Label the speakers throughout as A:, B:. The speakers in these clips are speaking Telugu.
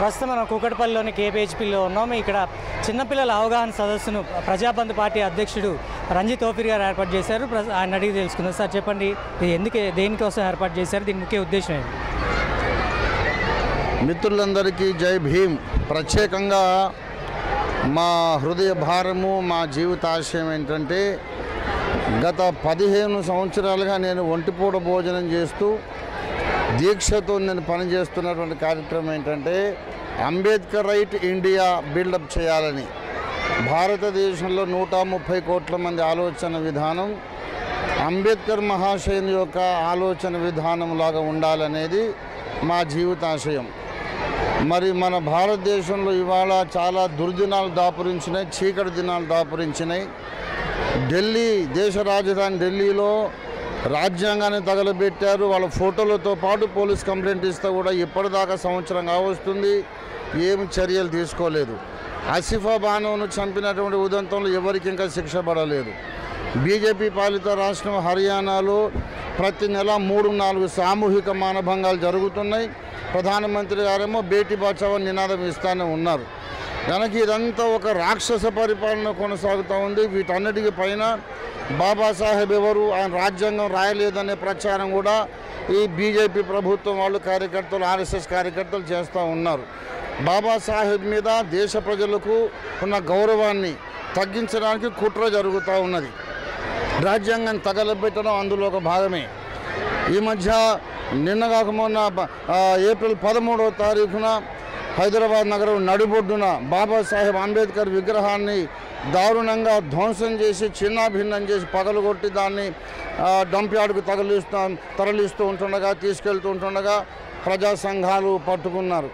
A: ప్రస్తుతం మనం కూకట్పల్లిలోని కేపీహెచ్పీలో ఉన్నాము. ఇక్కడ చిన్నపిల్లల అవగాహన సదస్సును ప్రజాబంధు పార్టీ అధ్యక్షుడు రంజిత్ తోఫీర్ గారు ఏర్పాటు చేశారు. ఆయన అడిగి తెలుసుకుందాం. సార్ చెప్పండి, ఇది దేనికోసం ఏర్పాటు చేశారు, దీని ముఖ్య ఉద్దేశం ఏంటి?
B: మిత్రులందరికీ జై భీమ్. ప్రత్యేకంగా మా హృదయ భారము, మా జీవితాశయం ఏంటంటే, గత 15 సంవత్సరాలుగా నేను ఒంటిపూట భోజనం చేస్తూ దీక్షతో నేను పనిచేస్తున్నటువంటి కార్యక్రమం ఏంటంటే, అంబేద్కర్ రైట్ ఇండియా బిల్డప్ చేయాలని. భారతదేశంలో 130 కోట్ల మంది ఆలోచన విధానం అంబేద్కర్ మహాశయుని యొక్క ఆలోచన విధానం లాగా ఉండాలనేది మా జీవితాశయం. మరి మన భారతదేశంలో ఇవాళ చాలా దుర్దినాలు దాపురించినాయి, చీకటి దినాలు దాపురించినాయి. ఢిల్లీ, దేశ రాజధాని ఢిల్లీలో రాజ్యాంగాన్ని తగలబెట్టారు. వాళ్ళ ఫోటోలతో పాటు పోలీస్ కంప్లైంట్ ఇస్తే కూడా ఇప్పటిదాకా సంవత్సరం కావస్తుంది, ఏమి చర్యలు తీసుకోలేదు. ఆసిఫా బానును చంపినటువంటి ఉదంతంలో ఎవరికి ఇంకా శిక్ష పడలేదు. బీజేపీ పాలిత రాష్ట్రం హర్యానాలో ప్రతి నెల 3-4 సామూహిక మానభంగాలు జరుగుతున్నాయి. ప్రధానమంత్రి గారేమో బేటీ బచావో నినాదం ఇస్తానే ఉన్నారు. కనుక ఇదంతా ఒక రాక్షస పరిపాలన కొనసాగుతూ ఉంది. వీటన్నిటికీ పైన బాబాసాహెబ్ ఎవరు, ఆయన రాజ్యాంగం రాయలేదనే ప్రచారం కూడా ఈ బీజేపీ ప్రభుత్వం వాళ్ళు, కార్యకర్తలు, ఆర్ఎస్ఎస్ కార్యకర్తలు చేస్తూ ఉన్నారు. బాబాసాహెబ్ మీద దేశ ప్రజలకు ఉన్న గౌరవాన్ని తగ్గించడానికి కుట్ర జరుగుతూ ఉన్నది. రాజ్యాంగాన్ని తగలబెట్టడం అందులో ఒక భాగమే. ఈ మధ్య నిన్న కాక మొన్న ఏప్రిల్ 13వ తారీఖున హైదరాబాద్ నగరం నడిబొడ్డున బాబాసాహెబ్ అంబేద్కర్ విగ్రహాన్ని దారుణంగా ధ్వంసం చేసి చిన్నాభిన్నం చేసి పగలగొట్టి దాన్ని డంప్ యార్డుకు తరలిస్తూ ఉంటుండగా, తీసుకెళ్తూ ఉంటుండగా ప్రజా సంఘాలు పట్టుకున్నారు.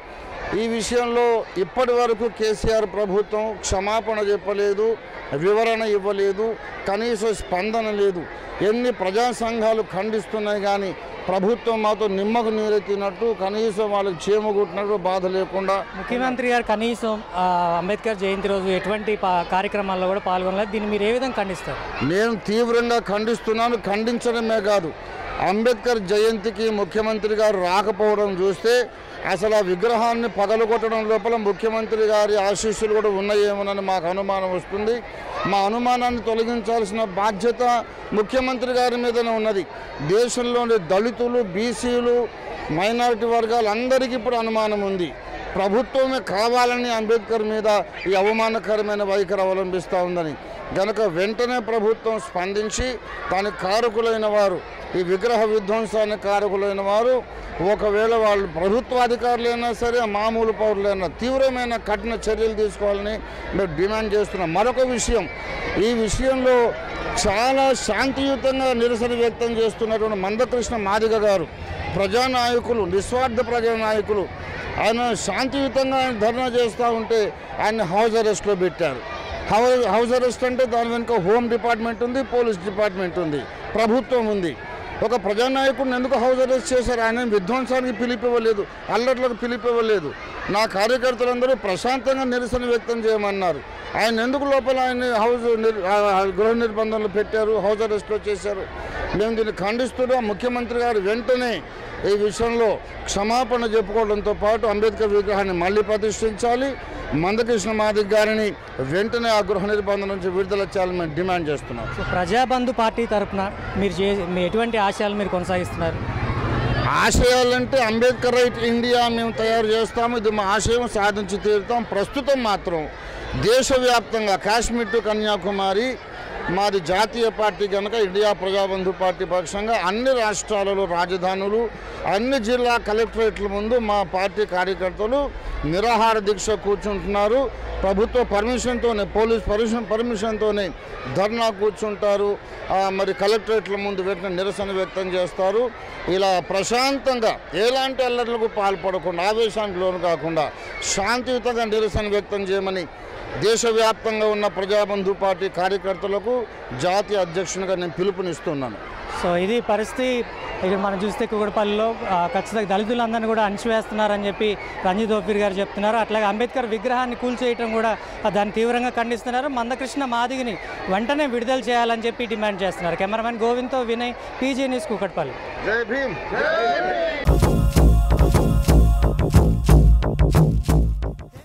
B: ఈ విషయంలో ఇప్పటి వరకు కేసీఆర్ ప్రభుత్వం క్షమాపణ చెప్పలేదు, వివరణ ఇవ్వలేదు, కనీస స్పందన లేదు. ఎన్ని ప్రజా సంఘాలు ఖండిస్తున్నాయి కానీ ప్రభుత్వం మాతో నిమ్మకు నీరెత్తినట్టు, కనీసం వాళ్ళకి చేమగుట్టినట్టు బాధ లేకుండా.
A: ముఖ్యమంత్రి గారు కనీసం అంబేద్కర్ జయంతి రోజు ఎటువంటి కార్యక్రమాల్లో కూడా పాల్గొనలేదు. దీన్ని మీరు ఏ విధంగా ఖండిస్తారు?
B: నేను తీవ్రంగా ఖండిస్తున్నాను. ఖండించడమే కాదు, అంబేద్కర్ జయంతికి ముఖ్యమంత్రి గారు రాకపోవడం చూస్తే అసలు ఆ విగ్రహాన్ని పగలగొట్టడం లోపల ముఖ్యమంత్రి గారి ఆశీస్సులు కూడా ఉన్నాయేమోనని మాకు అనుమానం వస్తుంది. మా అనుమానాన్ని తొలగించాల్సిన బాధ్యత ముఖ్యమంత్రి గారి మీదనే ఉన్నది. దేశంలోని దళితులు, బీసీలు, మైనారిటీ వర్గాలు అందరికీ ఇప్పుడు అనుమానం ఉంది. ప్రభుత్వమే కావాలని అంబేద్కర్ మీద ఈ అవమానకరమైన వైఖరి అవలంబిస్తూ ఉందని. కనుక వెంటనే ప్రభుత్వం స్పందించి దానికి కారకులైన వారు, ఈ విగ్రహ విధ్వంసానికి కారకులైన వారు, ఒకవేళ వాళ్ళు ప్రభుత్వాధికారులైనా సరే, మామూలు పౌరులైనా తీవ్రమైన కఠిన చర్యలు తీసుకోవాలని మేము డిమాండ్ చేస్తున్నాం. మరొక విషయం, ఈ విషయంలో చాలా శాంతియుతంగా నిరసన వ్యక్తం చేస్తున్నటువంటి మందకృష్ణ మాదిగ గారు, ప్రజానాయకులు, నిస్వార్థ ప్రజానాయకులు, ఆయన శాంతియుతంగా ఆయన ధర్నా చేస్తూ ఉంటే ఆయన హౌస్ అరెస్ట్లో పెట్టారు. హౌస్ అరెస్ట్ అంటే దాని వెనుక హోమ్ డిపార్ట్మెంట్ ఉంది, పోలీస్ డిపార్ట్మెంట్ ఉంది, ప్రభుత్వం ఉంది. ఒక ప్రజానాయకుడిని ఎందుకు హౌస్ అరెస్ట్ చేశారు? ఆయన విధ్వంసానికి పిలిపివ్వలేదు, అల్లర్లకు పిలిపివ్వలేదు. నా కార్యకర్తలందరూ ప్రశాంతంగా నిరసన వ్యక్తం చేయమన్నారు. ఆయన ఎందుకు లోపల ఆయన గృహ నిర్బంధంలో పెట్టారు, హౌస్ అరెస్ట్లో చేశారు? మేము దీన్ని ఖండిస్తున్నాం. ముఖ్యమంత్రి గారు వెంటనే ఈ విషయంలో క్షమాపణ చెప్పుకోవడంతో పాటు అంబేద్కర్ విగ్రహాన్ని మళ్ళీ ప్రతిష్ఠించాలి. మందకృష్ణ మాదిగ గారిని వెంటనే ఆ గృహ నిర్బంధం నుంచి విడుదల చేయాలని మేము డిమాండ్ చేస్తున్నాం.
A: ప్రజాబంధు పార్టీ తరఫున మీరు ఎటువంటి ఆశయాలు మీరు కొనసాగిస్తున్నారు?
B: ఆశయాలంటే అంబేద్కర్ రైట్ ఇండియా మేము తయారు చేస్తాము. ఇది మా ఆశయం, సాధించి తీరుతాం. ప్రస్తుతం మాత్రం దేశవ్యాప్తంగా కాశ్మీర్ టు కన్యాకుమారి మాది జాతీయ పార్టీ కనుక ఇండియా ప్రజాబంధు పార్టీ పక్షంగా అన్ని రాష్ట్రాలలో రాజధానులు, అన్ని జిల్లా కలెక్టరేట్ల ముందు మా పార్టీ కార్యకర్తలు నిరాహార దీక్ష కూర్చుంటున్నారు. ప్రభుత్వ పర్మిషన్తోనే, పోలీస్ పర్మిషన్తోనే ధర్నా కూర్చుంటారు. మరి కలెక్టరేట్ల ముందు వెంటనే నిరసన వ్యక్తం చేస్తారు. ఇలా ప్రశాంతంగా ఎలాంటి అల్లర్లకు పాల్పడకుండా, ఆవేశానికి లోను కాకుండా శాంతియుతంగా నిరసన వ్యక్తం చేయమని దేశవ్యాప్తంగా ఉన్న ప్రజాబంధు పార్టీ కార్యకర్తలకు జాతీయ అధ్యక్షునిగా నేను పిలుపునిస్తున్నాను.
A: సో ఇది పరిస్థితి. ఇక్కడ మనం చూస్తే కూకట్పల్లిలో ఖచ్చితంగా దళితులందరినీ కూడా అణచివేస్తున్నారని చెప్పి రంజిత్ తోఫీర్ గారు చెప్తున్నారు. అట్లాగే అంబేద్కర్ విగ్రహాన్ని కూల్చేయటం కూడా దాన్ని తీవ్రంగా ఖండిస్తున్నారు. మందకృష్ణ మాదిగని వెంటనే విడుదల చేయాలని చెప్పి డిమాండ్ చేస్తున్నారు. కెమెరామెన్ గోవింద్తో వినయ్, PG న్యూస్, కూకట్పల్లి.
B: జై భీమ్.